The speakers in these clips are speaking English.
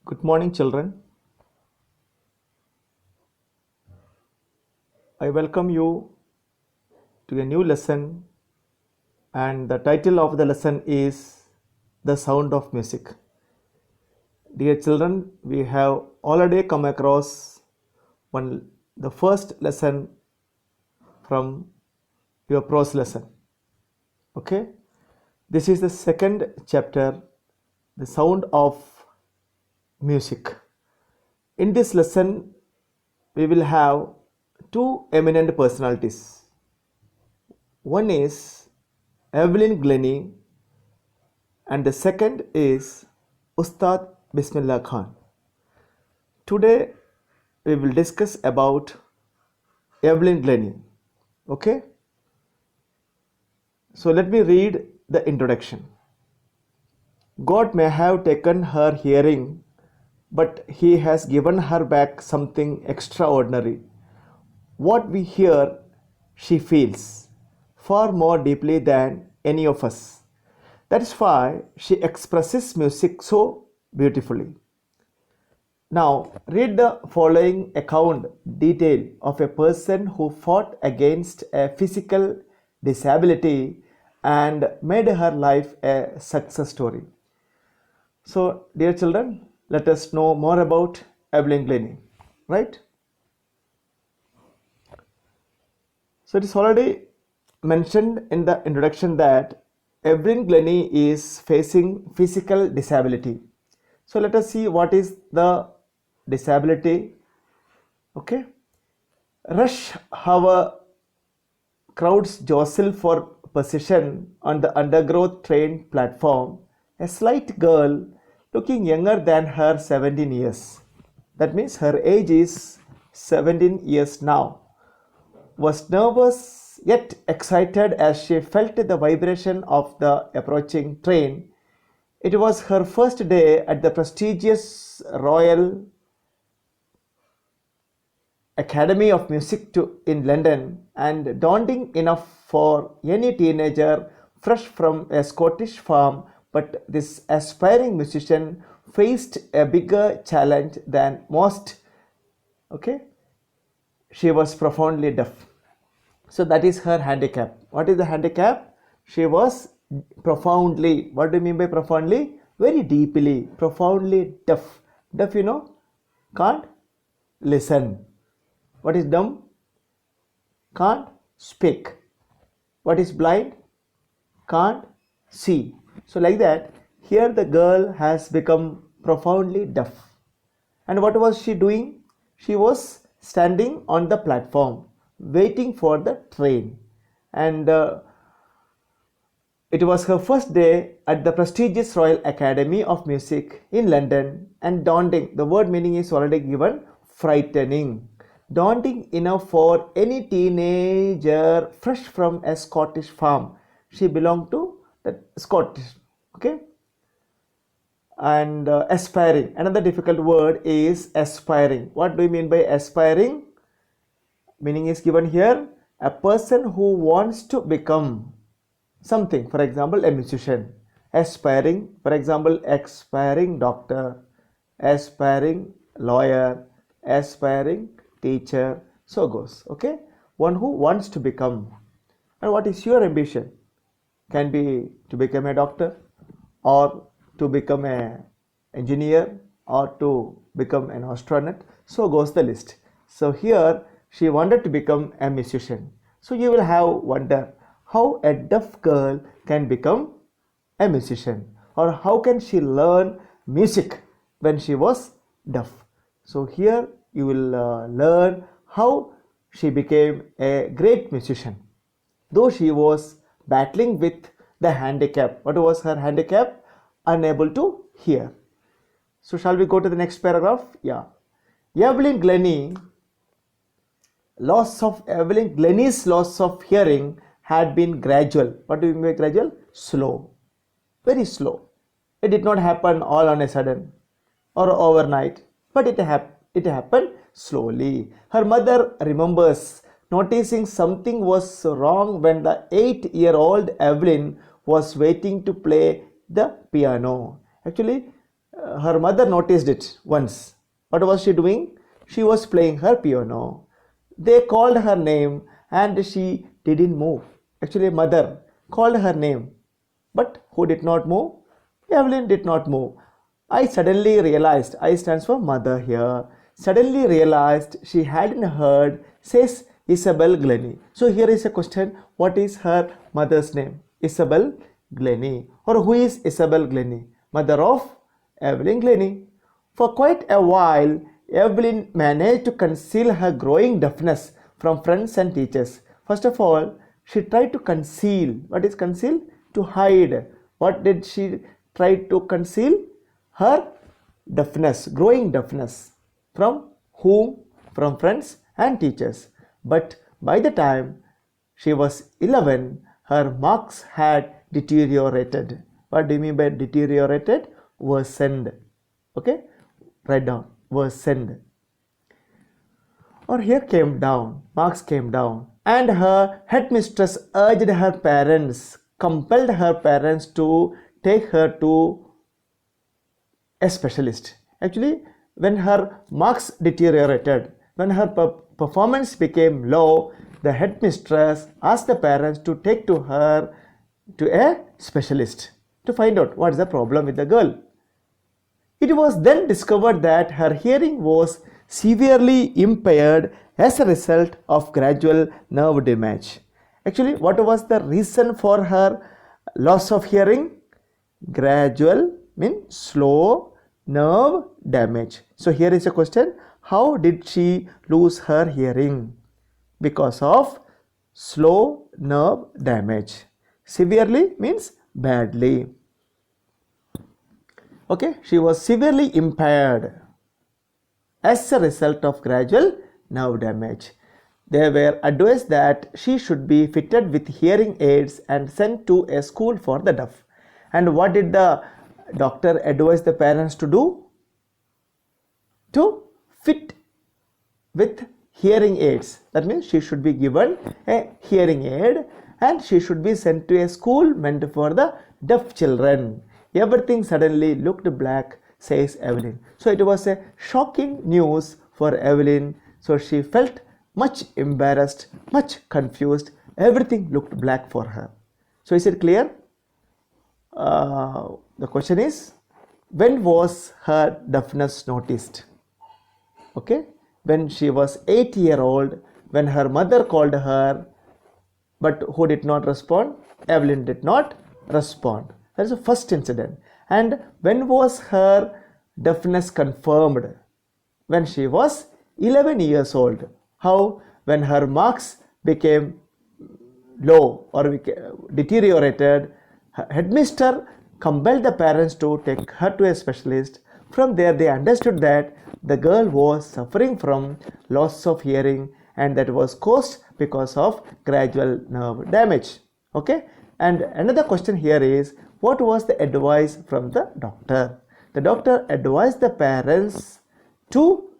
Good morning, children. I welcome you to a new lesson, and the title of the lesson is The Sound of Music. Dear children, we have already come across the first lesson from your prose lesson. Okay, this is the second chapter, The Sound of Music. In this lesson, we will have two eminent personalities. One is Evelyn Glennie and the second is Ustad Bismillah Khan. Today we will discuss about Evelyn Glennie. Okay? So let me read the introduction. God may have taken her hearing, but He has given her back something extraordinary. What we hear, she feels far more deeply than any of us. That is why she expresses music so beautifully. Now, read the following account detail of a person who fought against a physical disability and made her life a success story. So, dear children, let us know more about Evelyn Glennie, right? So it is already mentioned in the introduction that Evelyn Glennie is facing physical disability. So let us see what is the disability. Okay. Rush hour crowds jostle for position on the undergrowth train platform. A slight girl looking younger than her 17 years. That means her age is 17 years now, was nervous yet excited as she felt the vibration of the approaching train. It was her first day at the prestigious Royal Academy of Music in London, and daunting enough for any teenager fresh from a Scottish farm. But this aspiring musician faced a bigger challenge than most. Okay, she was profoundly deaf. So that is her handicap. What is the handicap? She was profoundly, what do you mean by profoundly? Very deeply, profoundly deaf. Deaf, can't listen. What is dumb? Can't speak. What is blind? Can't see. So like that, here the girl has become profoundly deaf. And what was she doing? She was standing on the platform waiting for the train. And it was her first day at the prestigious Royal Academy of Music in London, and daunting. The word meaning is already given, frightening. Daunting enough for any teenager fresh from a Scottish farm. She belonged to the Scottish. Okay. And aspiring. Another difficult word is aspiring. What do you mean by aspiring? Meaning is given here, a person who wants to become something. For example, a musician. Aspiring, for example, aspiring doctor, aspiring lawyer, aspiring teacher, so goes. Okay, one who wants to become. And what is your ambition? Can be to become a doctor, or to become a engineer, or to become an astronaut, so goes the list. So here she wanted to become a musician. So you will have wonder how a deaf girl can become a musician, or how can she learn music when she was deaf. So here you will learn how she became a great musician, though she was battling with the handicap. What was her handicap? Unable to hear. So shall we go to the next paragraph? Yeah. Evelyn Glennie Evelyn Glennie's loss of hearing had been gradual. What do you mean by gradual? Slow. Very slow. It did not happen all on a sudden or overnight, but it happened slowly. Her mother remembers noticing something was wrong when the 8-year-old Evelyn was waiting to play the piano. Actually, her mother noticed it once. What was she doing? She was playing her piano. They called her name and she didn't move. Actually, mother called her name, but who did not move? Evelyn did not move. I suddenly realized, I stands for mother here. Suddenly realized she hadn't heard, says Isabel Glennie. So here is a question, what is her mother's name? Isabel Glennie. Or who is Isabel Glennie? Mother of Evelyn Glennie. For quite a while, Evelyn managed to conceal her growing deafness from friends and teachers. First of all, she tried to conceal. What is conceal? To hide. What did she try to conceal? Her deafness, growing deafness. From whom? From friends and teachers. But by the time she was 11, her marks had deteriorated. What do you mean by deteriorated? Worsened. Okay? Write down. Worsened. Or here came down. Marks came down. And her headmistress urged her parents, compelled her parents to take her to a specialist. Actually, when her marks deteriorated, when her performance became low, the headmistress asked the parents to take to her to a specialist to find out what is the problem with the girl. It was then discovered that her hearing was severely impaired as a result of gradual nerve damage. Actually, what was the reason for her loss of hearing? Gradual means slow nerve damage. So here is a question, how did she lose her hearing? Because of slow nerve damage. Severely means badly. Okay, she was severely impaired as a result of gradual nerve damage. They were advised that she should be fitted with hearing aids and sent to a school for the deaf. And what did the doctor advise the parents to do? To fit with hearing aids. That means she should be given a hearing aid and she should be sent to a school meant for the deaf children. Everything suddenly looked black, says Evelyn. So it was a shocking news for Evelyn. So she felt much embarrassed, much confused. Everything looked black for her. So is it clear? The question is, when was her deafness noticed? Okay, when she was 8-year-old, when her mother called her, but who did not respond? Evelyn did not respond. That is the first incident. And when was her deafness confirmed? When she was 11 years old. How? When her marks became low or deteriorated, headmistress compelled the parents to take her to a specialist. From there they understood that the girl was suffering from loss of hearing and that was caused because of gradual nerve damage. Okay, and another question here is, what was the advice from the doctor? The doctor advised the parents to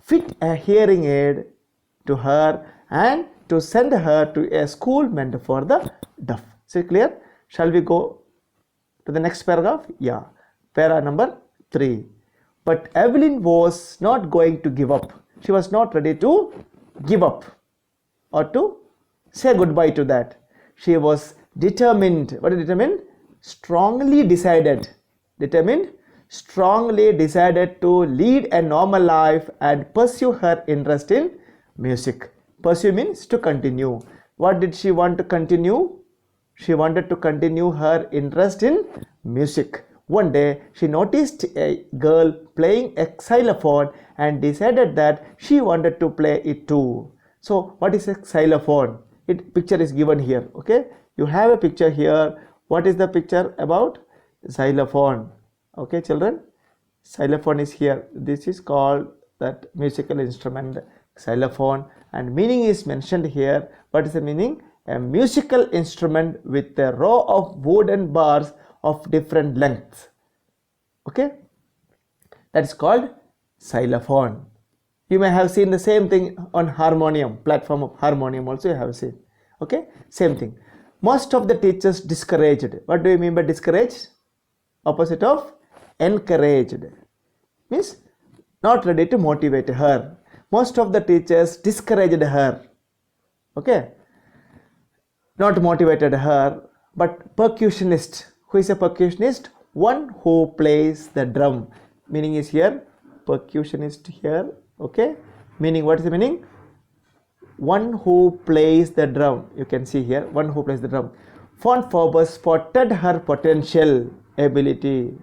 fit a hearing aid to her and to send her to a school meant for the deaf. So clear? Shall we go to the next paragraph? Yeah, para number 3. But Evelyn was not going to give up. She was not ready to give up or to say goodbye to that. She was determined. What is determined? Strongly decided. Determined? Strongly decided to lead a normal life and pursue her interest in music. Pursue means to continue. What did she want to continue? She wanted to continue her interest in music. One day, she noticed a girl playing a xylophone and decided that she wanted to play it too. So, what is a xylophone? Picture is given here. Okay, you have a picture here. What is the picture about? Xylophone. Okay, children, xylophone is here. This is called that musical instrument, xylophone, and meaning is mentioned here. What is the meaning? A musical instrument with a row of wooden bars of different lengths. Okay, that is called xylophone. You may have seen the same thing on harmonium, platform of harmonium also you have seen. Okay, same thing. Most of the teachers discouraged. What do you mean by discouraged? Opposite of encouraged means not ready to motivate her. Most of the teachers discouraged her. Okay, not motivated her. But percussionist, who is a percussionist? One who plays the drum. Meaning is here, percussionist here. Okay, meaning, what is the meaning? One who plays the drum. You can see here, one who plays the drum. Von Faber spotted her potential ability.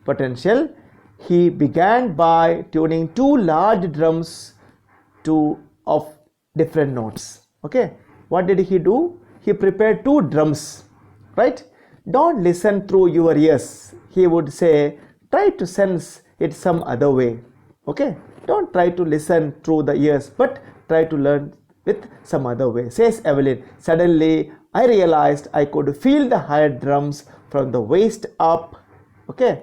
Potential. He began by tuning two large drums of different notes. Okay, what did he do? He prepared two drums, right? Don't listen through your ears. He would say, try to sense it some other way. Okay, don't try to listen through the ears, but try to learn with some other way. Says Evelyn, suddenly I realized I could feel the higher drums from the waist up. Okay,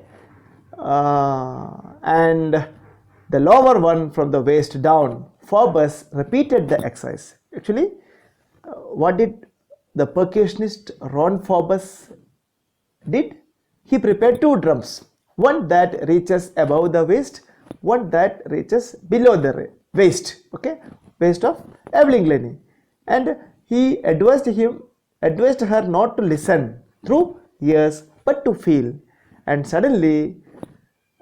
and the lower one from the waist down. Phoebus repeated the exercise. Actually, what did the percussionist Ron Phoebus did? He prepared two drums, one that reaches above the waist, one that reaches below the waist. Okay, waist of Evelyn Glennie, and he advised her not to listen through ears but to feel. And suddenly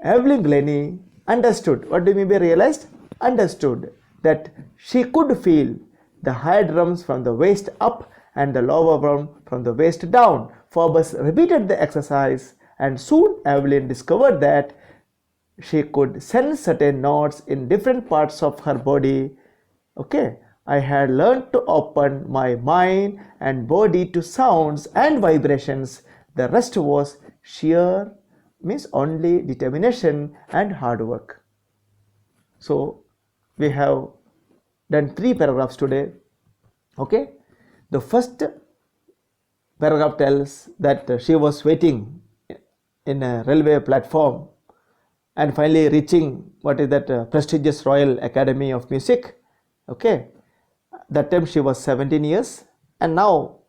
Evelyn Glennie understood. What do you mean by realized? Understood that she could feel the higher drums from the waist up and the lower one from the waist down. Phoebus repeated the exercise, and soon Evelyn discovered that she could sense certain notes in different parts of her body. Okay, I had learned to open my mind and body to sounds and vibrations. The rest was sheer, means only determination and hard work. So we have done 3 paragraphs today. Okay, the first paragraph tells that she was waiting in a railway platform and finally reaching what is that prestigious Royal Academy of Music. Okay, that time she was 17 years, and now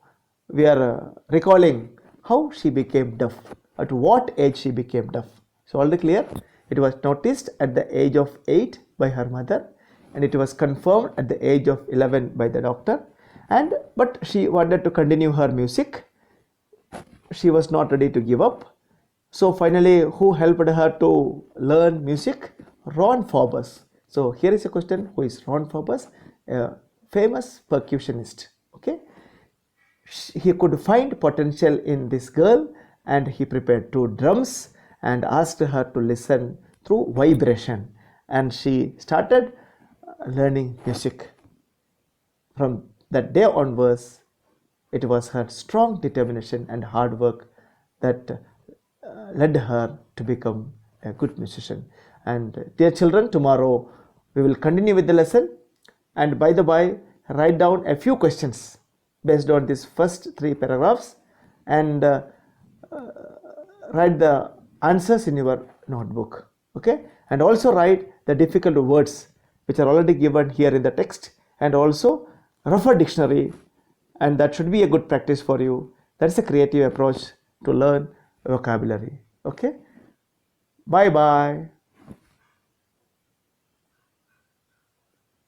we are recalling how she became deaf, at what age she became deaf. So all clear? It was noticed at the age of 8 by her mother, and it was confirmed at the age of 11 by the doctor. But she wanted to continue her music. She was not ready to give up. So finally, who helped her to learn music? Ron Phoebus. So here is a question: who is Ron Phoebus? A famous percussionist. Okay, he could find potential in this girl, and he prepared 2 drums and asked her to listen through vibration, and she started learning music. From that day onwards, it was her strong determination and hard work that led her to become a good musician. And dear children, tomorrow we will continue with the lesson. And by the by, write down a few questions based on these first 3 paragraphs, and write the answers in your notebook. Okay, and also write the difficult words which are already given here in the text, and also refer dictionary, and that should be a good practice for you. That's a creative approach to learn vocabulary. Okay, bye bye.